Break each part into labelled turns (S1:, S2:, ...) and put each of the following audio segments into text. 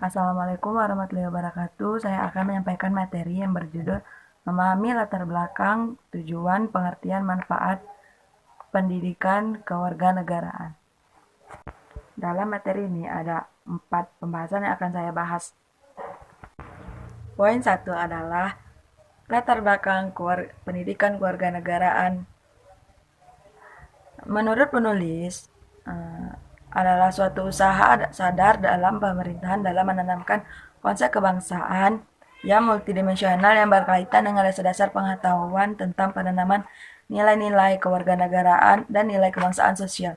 S1: Assalamualaikum warahmatullahi wabarakatuh. Saya akan menyampaikan materi yang berjudul Memahami latar belakang, tujuan, pengertian, manfaat pendidikan kewarganegaraan. Dalam materi ini ada 4 pembahasan yang akan saya bahas. Poin 1 adalah latar belakang pendidikan kewarganegaraan. Menurut penulis, adalah suatu usaha sadar dalam pemerintahan dalam menanamkan konsep kebangsaan yang multidimensional yang berkaitan dengan dasar-dasar pengetahuan tentang penanaman nilai-nilai kewarganegaraan dan nilai kebangsaan sosial,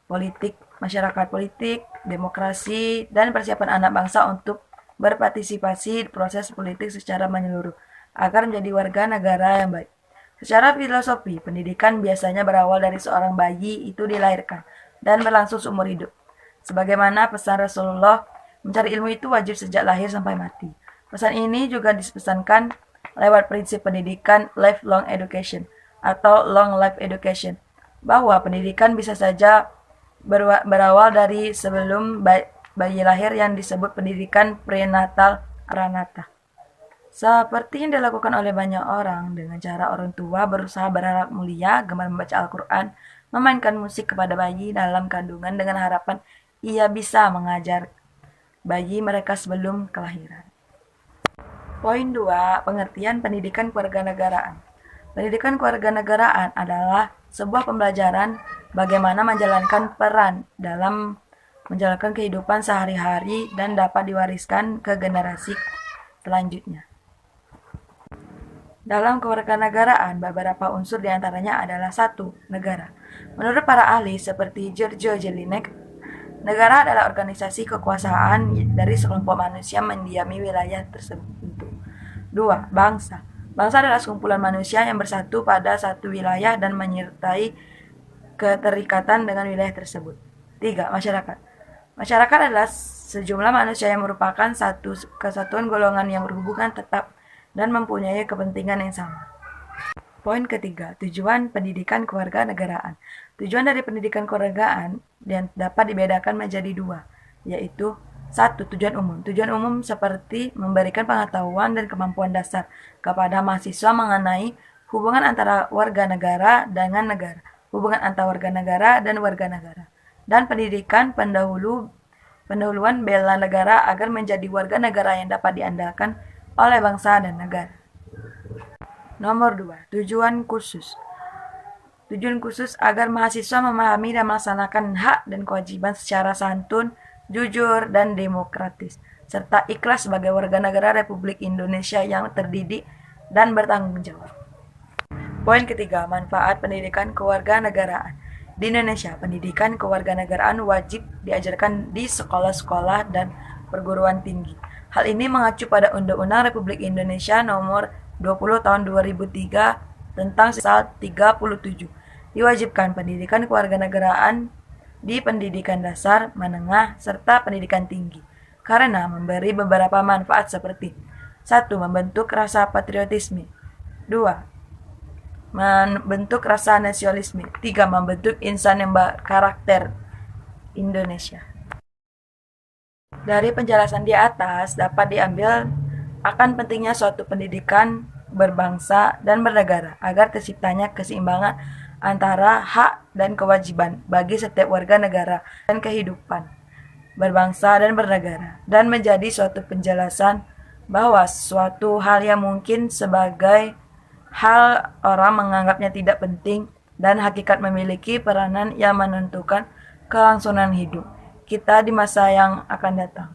S1: politik, masyarakat politik, demokrasi, dan persiapan anak bangsa untuk berpartisipasi di proses politik secara menyeluruh agar menjadi warga negara yang baik. Secara filosofi, pendidikan biasanya berawal dari seorang bayi itu dilahirkan dan berlangsung seumur hidup. Sebagaimana pesan Rasulullah, mencari ilmu itu wajib sejak lahir sampai mati. Pesan ini juga dipesankan lewat prinsip pendidikan lifelong education atau long life education, bahwa pendidikan bisa saja berawal dari sebelum bayi lahir yang disebut pendidikan prenatal ranata. Seperti yang dilakukan oleh banyak orang dengan cara orang tua berusaha berakhlak mulia, gemar membaca Al-Quran, memainkan musik kepada bayi dalam kandungan dengan harapan ia bisa mengajar bayi mereka sebelum kelahiran. Poin 2, pengertian pendidikan kewarganegaraan. Pendidikan kewarganegaraan adalah sebuah pembelajaran bagaimana menjalankan peran dalam menjalankan kehidupan sehari-hari dan dapat diwariskan ke generasi selanjutnya. Dalam kewarganegaraan, beberapa unsur diantaranya adalah 1. Negara. Menurut para ahli seperti Giorgio Jelinek, negara adalah organisasi kekuasaan dari sekelompok manusia mendiami wilayah tertentu. 2. Bangsa. Bangsa adalah sekumpulan manusia yang bersatu pada satu wilayah dan menyertai keterikatan dengan wilayah tersebut. 3. Masyarakat. Masyarakat adalah sejumlah manusia yang merupakan satu kesatuan golongan yang berhubungan tetap dan mempunyai kepentingan yang sama. Poin ketiga, tujuan pendidikan kewarganegaraan. Tujuan dari pendidikan kewarganegaraan yang dapat dibedakan menjadi 2, yaitu 1. Tujuan umum. Tujuan umum seperti memberikan pengetahuan dan kemampuan dasar kepada mahasiswa mengenai hubungan antara warga negara dengan negara, hubungan antar warga negara dan warga negara, dan pendidikan pendahuluan bela negara agar menjadi warga negara yang dapat diandalkan oleh bangsa dan negara. Nomor 2. Tujuan khusus. Tujuan khusus agar mahasiswa memahami dan melaksanakan hak dan kewajiban secara santun, jujur, dan demokratis, serta ikhlas sebagai warga negara Republik Indonesia yang terdidik dan bertanggung jawab. Poin ketiga, manfaat pendidikan kewarganegaraan. Di Indonesia, pendidikan kewarganegaraan wajib diajarkan di sekolah-sekolah dan perguruan tinggi. Hal ini mengacu pada Undang-Undang Republik Indonesia Nomor 20 Tahun 2003 tentang Pasal 37. Diwajibkan pendidikan kewarganegaraan di pendidikan dasar, menengah, serta pendidikan tinggi, karena memberi beberapa manfaat seperti 1. Membentuk rasa patriotisme. 2. Membentuk rasa nasionalisme. 3. Membentuk insan yang berkarakter Indonesia. Dari penjelasan di atas dapat diambil akan pentingnya suatu pendidikan berbangsa dan bernegara agar terciptanya keseimbangan antara hak dan kewajiban bagi setiap warga negara dan kehidupan berbangsa dan bernegara, dan menjadi suatu penjelasan bahwa suatu hal yang mungkin sebagai hal orang menganggapnya tidak penting dan hakikat memiliki peranan yang menentukan kelangsungan hidup kita di masa yang akan datang.